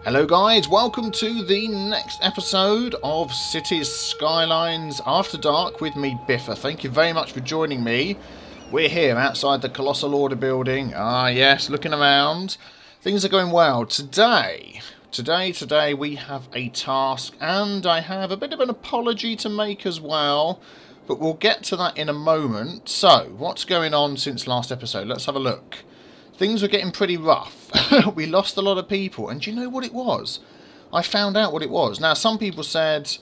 Hello guys, welcome to the next episode of Cities Skylines After Dark with me, Biffa. Thank you very much for joining me. We're here outside the Colossal Order building. Ah yes, looking around. Things are going well. Today we have a task and I have a bit of an apology to make as well. But we'll get to that in a moment. So, what's going on since last episode? Let's have a look. Things were getting pretty rough. We lost a lot of people. And do you know what it was? I found out what it was. Now, some people said,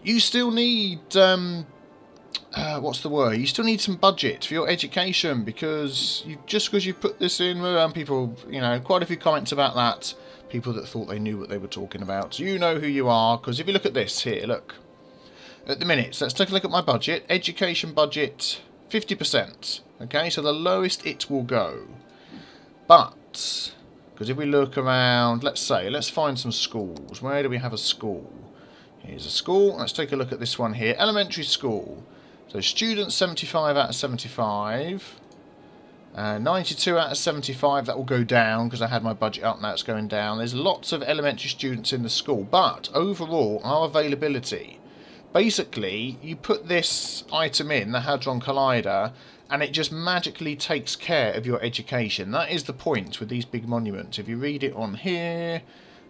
you still need, what's the word? You still need some budget for your education because just because you put this in, people, you know, quite a few comments about that. People that thought they knew what they were talking about. You know who you are, because if you look at this here, look. At the minute, so let's take a look at my budget. Education budget, 50%. Okay, so the lowest it will go. But, because if we look around, let's find some schools. Where do we have a school? Here's a school. Let's take a look at this one here. Elementary school. So students, 75 out of 75. 92 out of 75. That will go down because I had my budget up. Now it's going down. There's lots of elementary students in the school. But, overall, our availability. Basically, you put this item in, the Hadron Collider, and it just magically takes care of your education. That is the point with these big monuments. If you read it on here,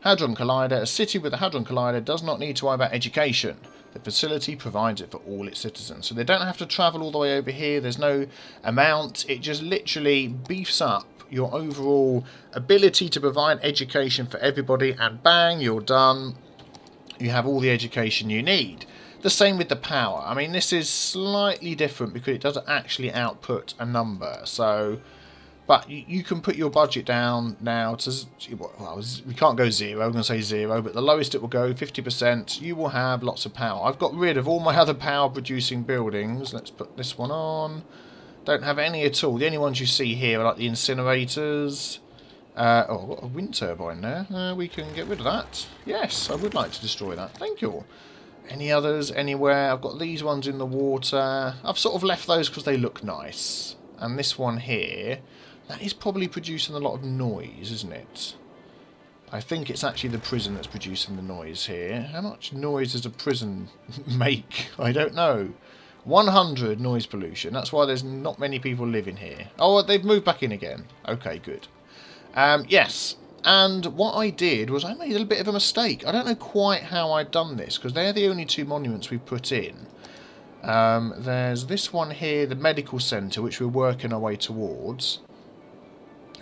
Hadron Collider, a city with a Hadron Collider does not need to worry about education. The facility provides it for all its citizens. So they don't have to travel all the way over here. There's no amount. It just literally beefs up your overall ability to provide education for everybody, and bang, you're done. You have all the education you need. The same with the power. I mean, this is slightly different because it doesn't actually output a number. So, but you can put your budget down now to, well, we can't go 0. I'm going to say 0, but the lowest it will go, 50%. You will have lots of power. I've got rid of all my other power-producing buildings. Let's put this one on. Don't have any at all. The only ones you see here are like the incinerators. Oh, I've got a wind turbine there. We can get rid of that. Yes, I would like to destroy that. Thank you. Any others anywhere? I've got these ones in the water. I've sort of left those because they look nice. And this one here, that is probably producing a lot of noise, isn't it? I think it's actually the prison that's producing the noise here. How much noise does a prison make? I don't know. 100 noise pollution. That's why there's not many people living here. Oh, they've moved back in again. Okay, good. Yes. And what I did was I made a little bit of a mistake. I don't know quite how I'd done this, because they're the only two monuments we put in. There's this one here, the medical centre, which we're working our way towards.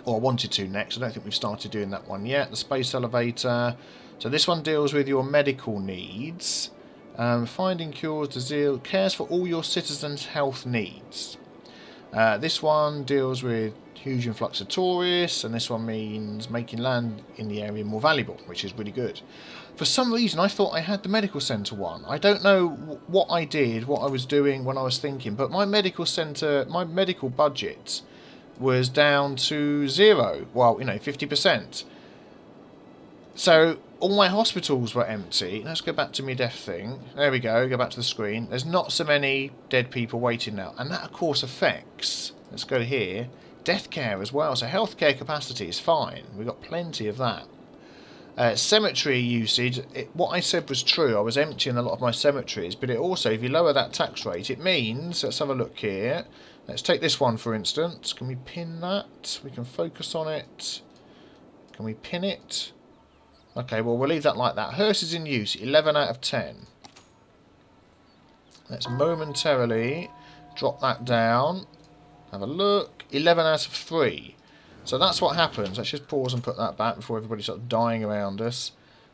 Or I wanted to next. I don't think we've started doing that one yet. The space elevator. So this one deals with your medical needs. Finding cures, disease, cares for all your citizens' health needs. This one deals with huge influx of tourists, and this one means making land in the area more valuable, which is really good. For some reason, I thought I had the medical centre one. I don't know what I did, what I was doing when I was thinking, but my medical centre, my medical budget was down to 0. Well, you know, 50%. So all my hospitals were empty. Let's go back to my death thing. There we go. Go back to the screen. There's not so many dead people waiting now, and that of course affects. Let's go here. Death care as well, so healthcare capacity is fine. We've got plenty of that. Cemetery usage, what I said was true. I was emptying a lot of my cemeteries, but it also, if you lower that tax rate, it means, let's have a look here. Let's take this one for instance. Can we pin that? We can focus on it. Can we pin it? Okay, well we'll leave that like that. Hearse is in use, 11 out of 10. Let's momentarily drop that down. Have a look. 11 out of 3. So that's what happens. Let's just pause and put that back before everybody starts dying around us.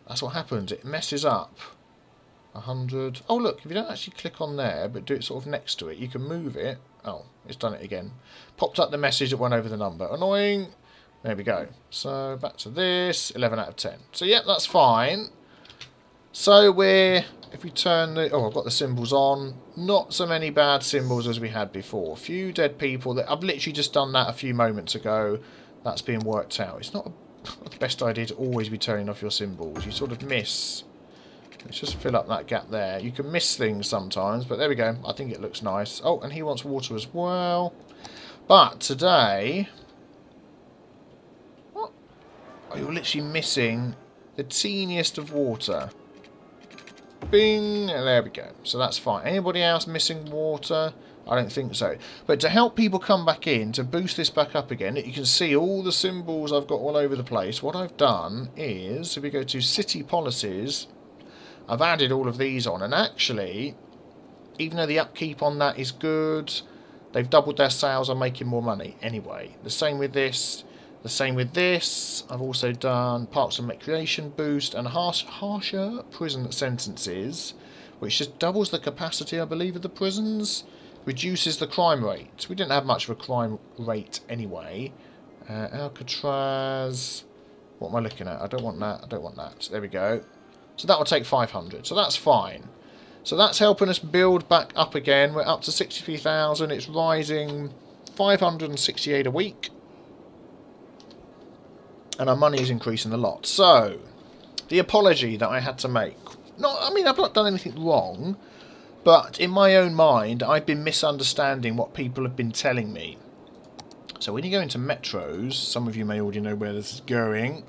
That's what happens. It messes up. 100. Oh, look. If you don't actually click on there, but do it sort of next to it, you can move it. Oh, it's done it again. Popped up the message that went over the number. Annoying. There we go. So back to this. 11 out of 10. So, yeah, that's fine. So we're... If we turn the... Oh, I've got the symbols on. Not so many bad symbols as we had before. Few dead people. I've literally just done that a few moments ago. That's being worked out. It's not the best idea to always be turning off your symbols. You sort of miss... Let's just fill up that gap there. You can miss things sometimes, but there we go. I think it looks nice. Oh, and he wants water as well. But today... What? Oh, you're literally missing The teeniest of water. Bing! There we go. So that's fine. Anybody else missing water? I don't think so. But to help people come back in, to boost this back up again, you can see all the symbols I've got all over the place. What I've done is, if we go to City Policies, I've added all of these on. And actually, even though the upkeep on that is good, they've doubled their sales and making more money anyway. The same with this. The same with this. I've also done Parks and Recreation boost and harsher prison sentences, which just doubles the capacity, I believe, of the prisons. Reduces the crime rate. We didn't have much of a crime rate anyway. Alcatraz. What am I looking at? I don't want that. I don't want that. There we go. So that will take 500. So that's fine. So that's helping us build back up again. We're up to 63,000. It's rising 568 a week. And our money is increasing a lot. So, the apology that I had to make. I mean, I've not done anything wrong. But in my own mind, I've been misunderstanding what people have been telling me. So when you go into metros, some of you may already know where this is going.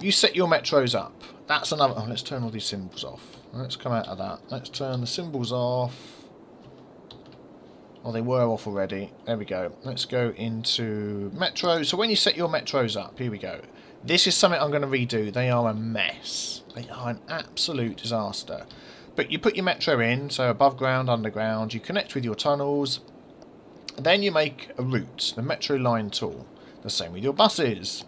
You set your metros up. That's another... Oh, let's turn all these symbols off. Let's come out of that. Let's turn the symbols off. Oh, they were off already. There we go. Let's go into metros. So when you set your metros up, here we go. This is something I'm going to redo. They are a mess. They are an absolute disaster. But you put your metro in, so above ground, underground, you connect with your tunnels, then you make a route, the metro line tool. The same with your buses.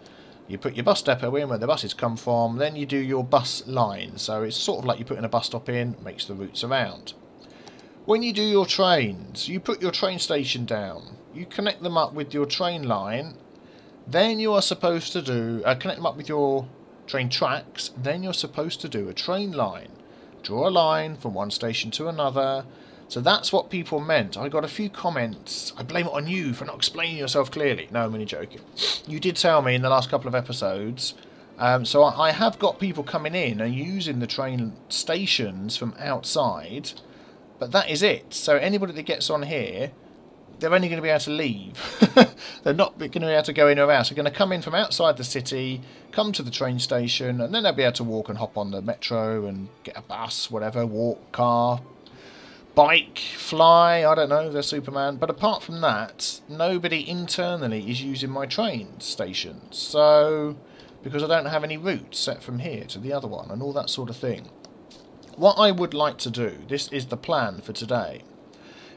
You put your bus depot in where the buses come from, then you do your bus line. So it's sort of like you putting a bus stop in, makes the routes around. When you do your trains, you put your train station down, you connect them up with your train line, then you are supposed to do, connect them up with your train tracks, then you're supposed to do a train line. Draw a line from one station to another. So that's what people meant. I got a few comments. I blame it on you for not explaining yourself clearly. No, I'm only joking. You did tell me in the last couple of episodes. So I have got people coming in and using the train stations from outside. But that is it. So anybody that gets on here, they're only going to be able to leave. They're not going to be able to go in or out. They're going to come in from outside the city, come to the train station, and then they'll be able to walk and hop on the metro and get a bus, whatever, walk, car, bike, fly, I don't know, they're Superman. But apart from that, nobody internally is using my train stations. So, because I don't have any routes set from here to the other one and all that sort of thing. What I would like to do, this is the plan for today,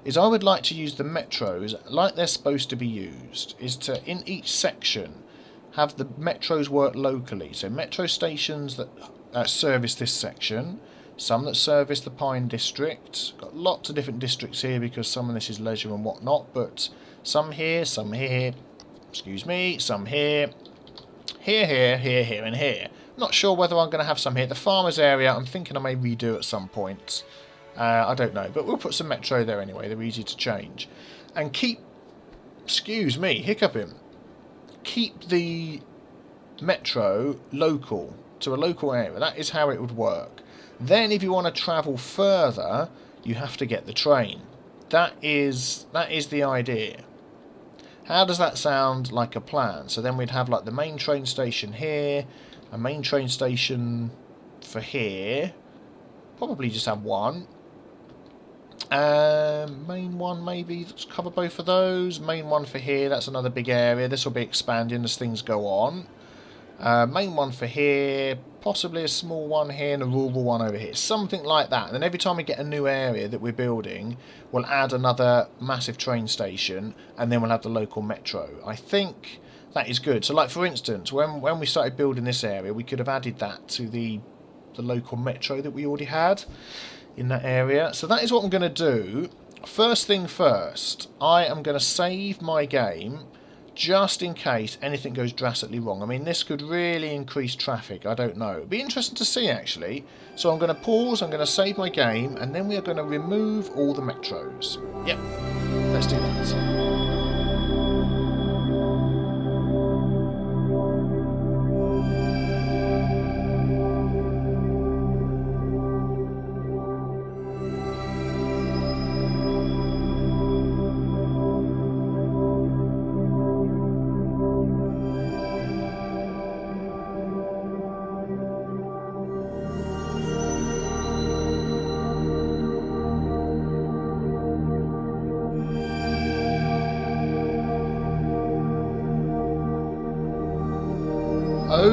is I would like to use the metros like they're supposed to be used, is to, in each section, have the metros work locally. So metro stations that service this section, some that service the Pine District. Got lots of different districts here because some of this is leisure and whatnot, but some here, excuse me, some here, here, and here. Not sure whether I'm going to have some here. The farmers area, I'm thinking I may redo at some point. I don't know, but we'll put some metro there anyway. They're easy to change. And keep, excuse me, hiccuping. Keep the metro local, to a local area. That is how it would work. Then if you want to travel further, you have to get the train. That is the idea. How does that sound like a plan? So then we'd have like the main train station here, a main train station for here. Probably just have one. Main one maybe, let's cover both of those. Main one for here, that's another big area. This will be expanding as things go on. Main one for here, possibly a small one here and a rural one over here. Something like that. And then every time we get a new area that we're building, we'll add another massive train station and then we'll have the local metro. I think that is good. So like for instance, when we started building this area, we could have added that to the local metro that we already had in that area. So that is what I'm going to do. First thing first, I am going to save my game just in case anything goes drastically wrong. I mean, this could really increase traffic. I don't know. It'd be interesting to see, actually. So I'm going to pause, I'm going to save my game, and then we are going to remove all the metros. Yep, let's do that.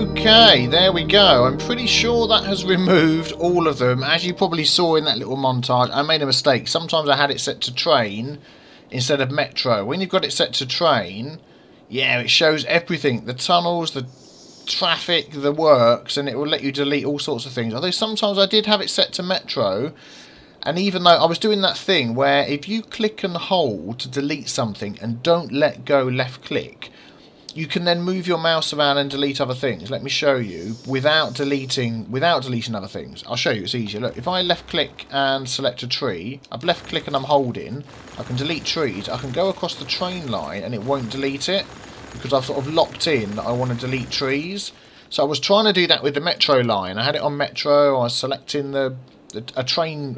Okay, there we go. I'm pretty sure that has removed all of them. As you probably saw in that little montage, I made a mistake. Sometimes I had it set to train instead of metro. When you've got it set to train, yeah, it shows everything. The tunnels, the traffic, the works, and it will let you delete all sorts of things. Although sometimes I did have it set to metro, and even though I was doing that thing where if you click and hold to delete something and don't let go left click, you can then move your mouse around and delete other things. Let me show you without deleting other things. I'll show you, it's easier. Look, if I left click and select a tree, I've left click and I'm holding, I can delete trees. I can go across the train line and it won't delete it because I've sort of locked in that I want to delete trees. So I was trying to do that with the metro line. I had it on metro, I was selecting a train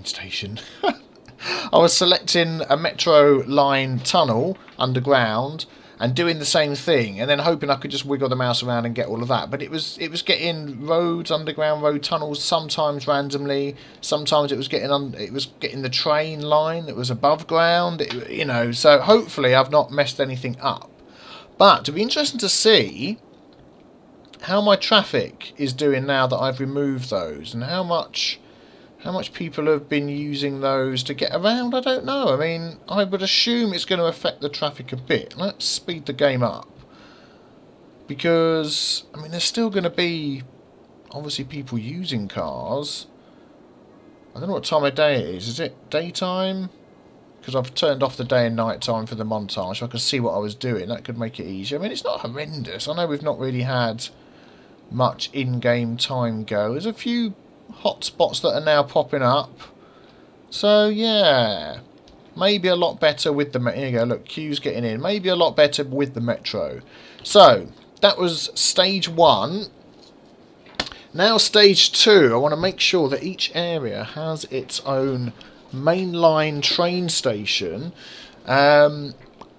station. I was selecting a metro line tunnel underground and doing the same thing, and then hoping I could just wiggle the mouse around and get all of that. But it was getting roads, underground road tunnels, sometimes randomly, sometimes it was getting the train line that was above ground. You know, so hopefully I've not messed anything up. But it'll be interesting to see how my traffic is doing now that I've removed those, and how much people have been using those to get around. I don't know. I mean, I would assume it's going to affect the traffic a bit. Let's speed the game up, because I mean, there's still going to be obviously people using cars. I don't know what time of day it is. Is it daytime? Because I've turned off the day and night time for the montage so I can see what I was doing. That could make it easier. I mean, it's not horrendous. I know we've not really had much in-game time go. There's a few hot spots that are now popping up, so yeah, maybe a lot better with the here you go, look, queues getting in, maybe a lot better with the metro. So that was stage 1. Now stage 2, I want to make sure that each area has its own mainline train station,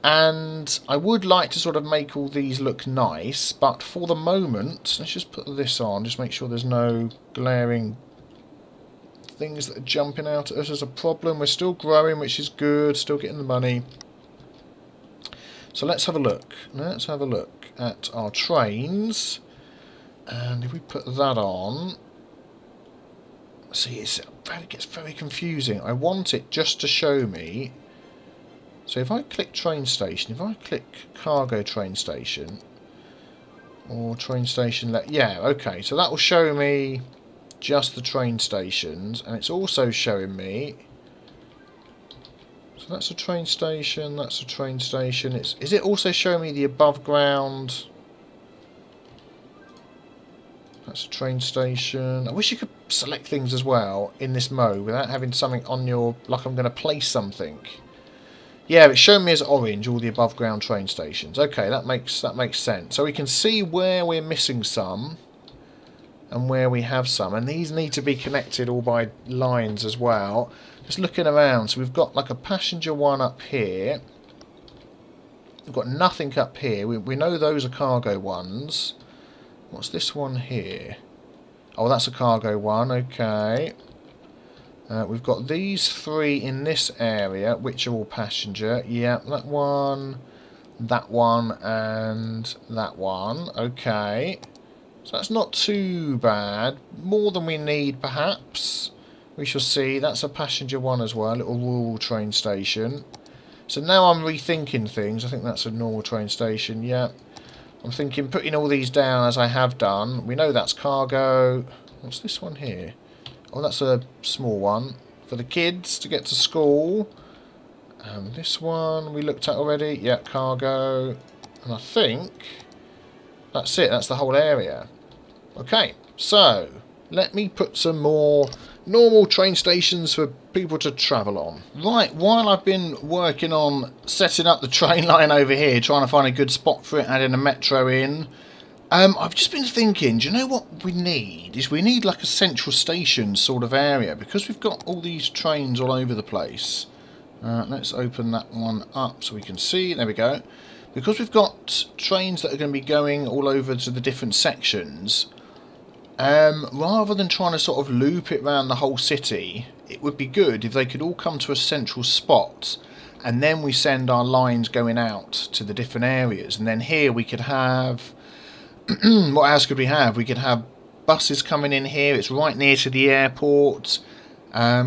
and I would like to sort of make all these look nice, but for the moment, let's just put this on, just make sure there's no glaring things that are jumping out at us as a problem. We're still growing, which is good, still getting the money. So let's have a look. Let's have a look at our trains, and if we put that on, see, it gets very confusing. I want it just to show me. So if I click train station, if I click cargo train station, or train station, yeah, okay, so that will show me just the train stations, and it's also showing me, so that's a train station, that's a train station. Is it also showing me the above ground? That's a train station. I wish you could select things as well in this mode without having something on your, like I'm going to place something. Yeah, it's showing me as orange all the above ground train stations. Okay, that makes sense. So we can see where we're missing some and where we have some, and these need to be connected all by lines as well. Just looking around, so we've got like a passenger one up here. We've got nothing up here. We know those are cargo ones. What's this one here? Oh, that's a cargo one. Okay. We've got these 3 in this area, which are all passenger. Yeah, that one, and that one. Okay. So that's not too bad. More than we need, perhaps. We shall see. That's a passenger one as well, a little rural train station. So now I'm rethinking things. I think that's a normal train station, yeah. I'm thinking putting all these down as I have done. We know that's cargo. What's this one here? Oh, that's a small one for the kids to get to school. This one we looked at already. Yeah, cargo. And I think that's it. That's the whole area. Okay, so let me put some more normal train stations for people to travel on. Right, while I've been working on setting up the train line over here, trying to find a good spot for it, adding a metro in, I've just been thinking, do you know what we need? We need like a central station sort of area, because we've got all these trains all over the place. Let's open that one up so we can see. There we go. Because we've got trains that are going to be going all over to the different sections, rather than trying to sort of loop it around the whole city, it would be good if they could all come to a central spot, and then we send our lines going out to the different areas, and then here we could have What else could we have? We could have buses coming in here. It's right near to the airport.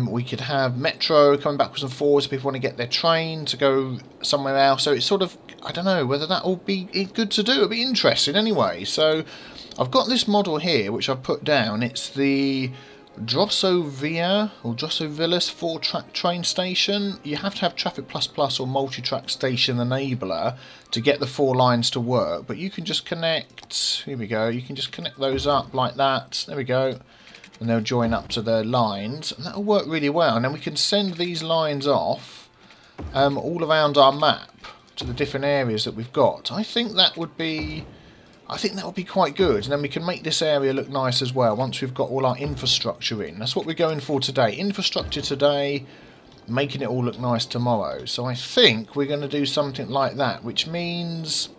We could have metro coming backwards and forwards if people want to get their train to go somewhere else. So it's sort of, I don't know whether that will be good to do. It'll be interesting anyway. So I've got this model here which I've put down. It's the Drossovia or Drossovillas 4-track train station. You have to have Traffic Plus Plus or multi-track station enabler to get the 4 lines to work. But you can just connect, here we go, you can just connect those up like that. There we go. And they'll join up to the lines, and that'll work really well. And then we can send these lines off all around our map to the different areas that we've got. I think that would be quite good. And then we can make this area look nice as well once we've got all our infrastructure in. That's what we're going for today. Infrastructure today, making it all look nice tomorrow. So I think we're going to do something like that, which means,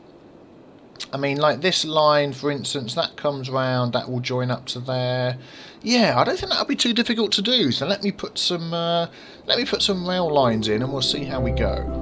I mean, like this line, for instance, that comes round, that will join up to there. Yeah, I don't think that'll be too difficult to do. So let me put some rail lines in, and we'll see how we go.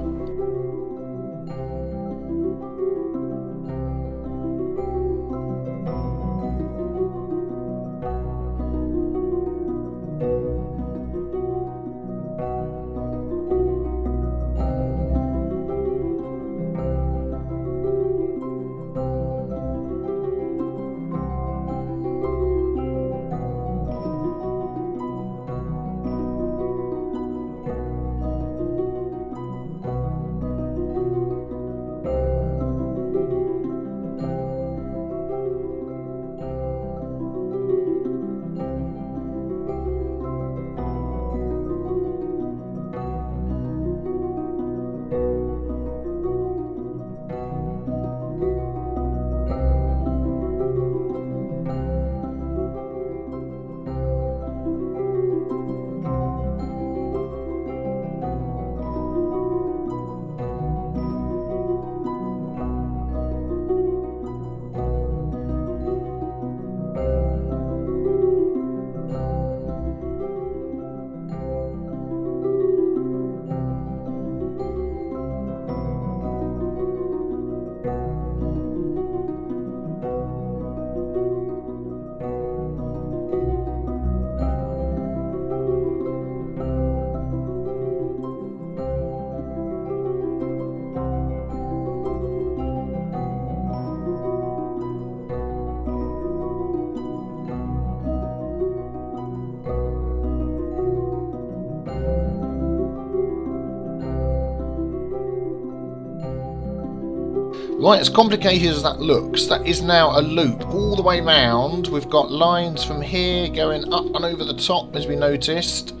Right, as complicated as that looks, that is now a loop all the way round. We've got lines from here going up and over the top, as we noticed,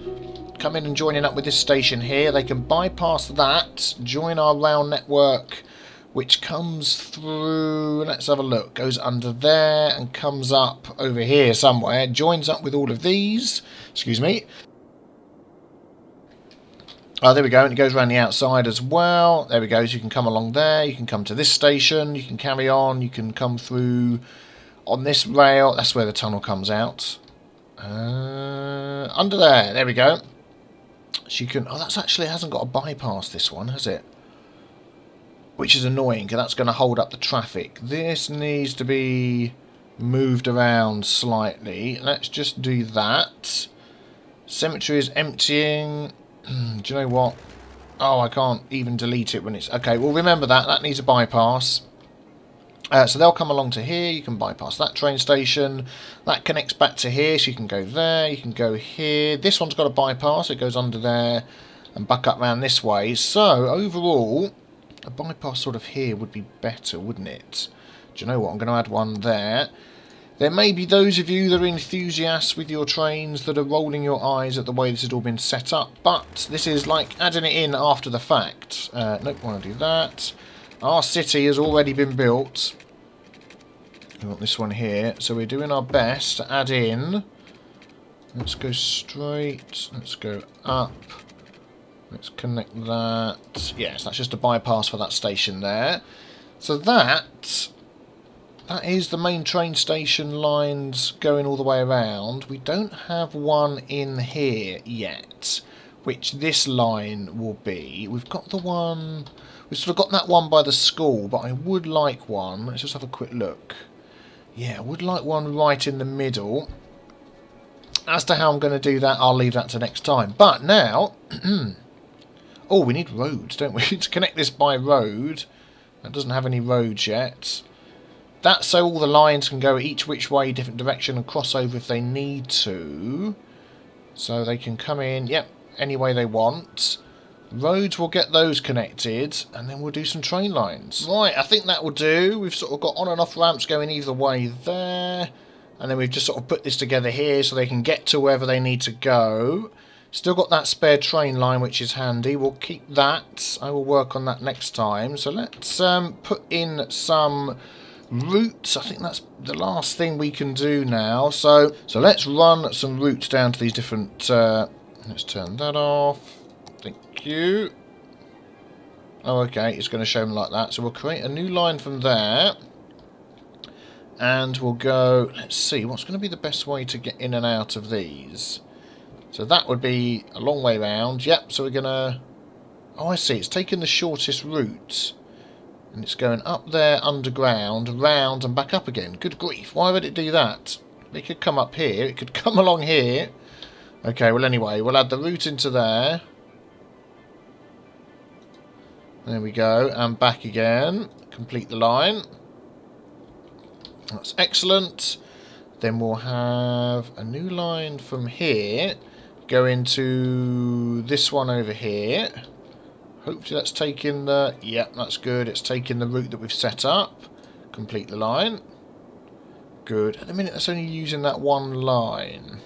coming and joining up with this station here. They can bypass that, join our rail network, which comes through, let's have a look, goes under there and comes up over here somewhere, joins up with all of these, excuse me. Oh, there we go, and it goes around the outside as well. There we go, so you can come along there, you can come to this station, you can carry on, you can come through on this rail. That's where the tunnel comes out. Under there we go. So you can, oh, that's actually, it hasn't got a bypass, this one, has it? Which is annoying, because that's going to hold up the traffic. This needs to be moved around slightly. Let's just do that. Cemetery is emptying. Do you know what? Oh, I can't even delete it when it's... Okay, well, remember that. That needs a bypass. So they'll come along to here. You can bypass that train station. That connects back to here, so you can go there. You can go here. This one's got a bypass. It goes under there and back up round this way. So, overall, a bypass sort of here would be better, wouldn't it? Do you know what? I'm going to add one there. There may be those of you that are enthusiasts with your trains that are rolling your eyes at the way this has all been set up, but this is like adding it in after the fact. Nope, want to do that. Our city has already been built. We want this one here, so we're doing our best to add in. Let's go straight, let's go up. Let's connect that. Yes, that's just a bypass for that station there. So that is the main train station lines going all the way around. We don't have one in here yet, which this line will be. We've got the one... We've sort of got that one by the school, but I would like one. Let's just have a quick look. Yeah, I would like one right in the middle. As to how I'm going to do that, I'll leave that to next time. But now... oh, we need roads, don't we? To connect this by road. That doesn't have any roads yet. That's so all the lines can go each which way, different direction, and cross over if they need to. So they can come in, yep, any way they want. Roads, will get those connected, and then we'll do some train lines. Right, I think that will do. We've sort of got on and off ramps going either way there. And then we've just sort of put this together here so they can get to wherever they need to go. Still got that spare train line, which is handy. We'll keep that. I will work on that next time. So let's put in some routes. I think that's the last thing we can do now. So let's run some routes down to these different... let's turn that off. Thank you. Oh, okay. It's going to show them like that. So we'll create a new line from there. And we'll go... let's see. What's going to be the best way to get in and out of these? So that would be a long way round. Yep, so we're going to... oh, I see. It's taking the shortest route. And it's going up there underground, round and back up again. Good grief. Why would it do that? It could come up here. It could come along here. Okay, well anyway, we'll add the route into there. There we go. And back again. Complete the line. That's excellent. Then we'll have a new line from here. Go into this one over here. Hopefully that's taking the... yep, that's good. It's taking the route that we've set up. Complete the line. Good. At the minute that's only using that one line.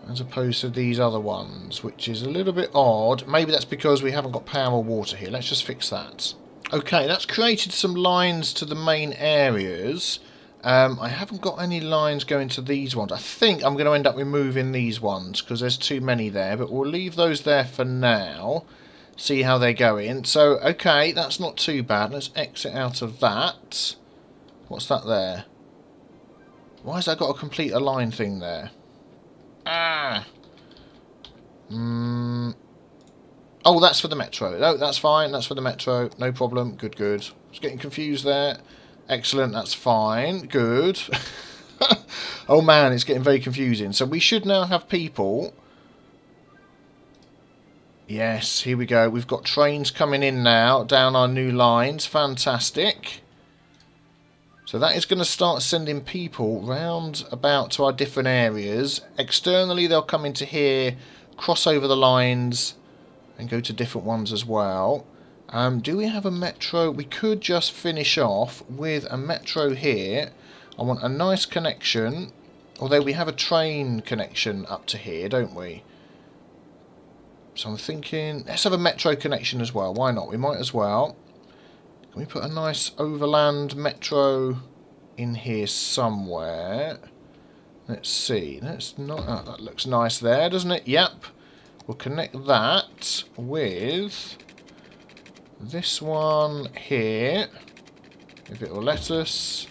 As opposed to these other ones, which is a little bit odd. Maybe that's because we haven't got power or water here. Let's just fix that. Okay, that's created some lines to the main areas. I haven't got any lines going to these ones. I think I'm going to end up removing these ones because there's too many there. But we'll leave those there for now. See how they're going. So, okay, that's not too bad. Let's exit out of that. What's that there? Why has that got to complete a line thing there? Ah! Oh, that's for the metro. No, that's fine. That's for the metro. No problem. Good, good. I was getting confused there. Excellent. That's fine. Good. Oh, man, it's getting very confusing. So we should now have people... yes, here we go. We've got trains coming in now down our new lines. Fantastic. So that is going to start sending people round about to our different areas. Externally, they'll come into here, cross over the lines, and go to different ones as well. Do we have a metro? We could just finish off with a metro here. I want a nice connection, although we have a train connection up to here, don't we? So I'm thinking, let's have a metro connection as well. Why not? We might as well. Can we put a nice overland metro in here somewhere? Let's see. That's not. Oh, that looks nice there, doesn't it? Yep. We'll connect that with this one here, if it will let us.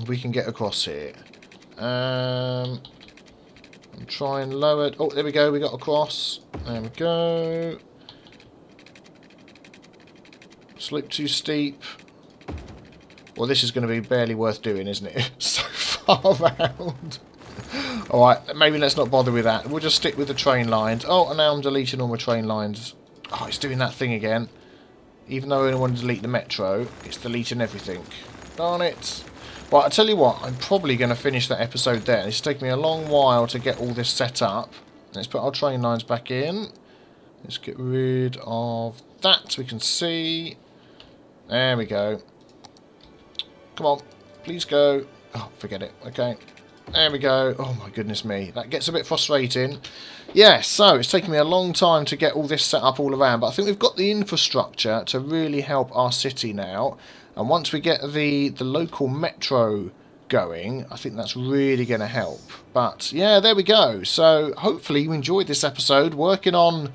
We can get across here. I'm trying lower. Oh, there we go. We got across. There we go. Slope too steep. Well, this is going to be barely worth doing, isn't it? So far round. Alright, maybe let's not bother with that. We'll just stick with the train lines. Oh, and now I'm deleting all my train lines. Oh, it's doing that thing again. Even though I only want to delete the metro, it's deleting everything. Darn it. Well, I tell you what, I'm probably going to finish that episode there. It's taken me a long while to get all this set up. Let's put our train lines back in. Let's get rid of that so we can see. There we go. Come on, please go. Oh, forget it. Okay. There we go. Oh my goodness me. That gets a bit frustrating. Yeah, so it's taken me a long time to get all this set up all around. But I think we've got the infrastructure to really help our city now. And once we get the local metro going, I think that's really going to help. But yeah, there we go. So hopefully you enjoyed this episode. Working on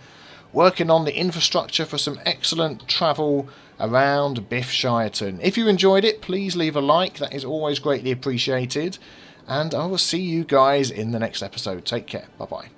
the infrastructure for some excellent travel around Biffshireton. If you enjoyed it, please leave a like. That is always greatly appreciated. And I will see you guys in the next episode. Take care. Bye-bye.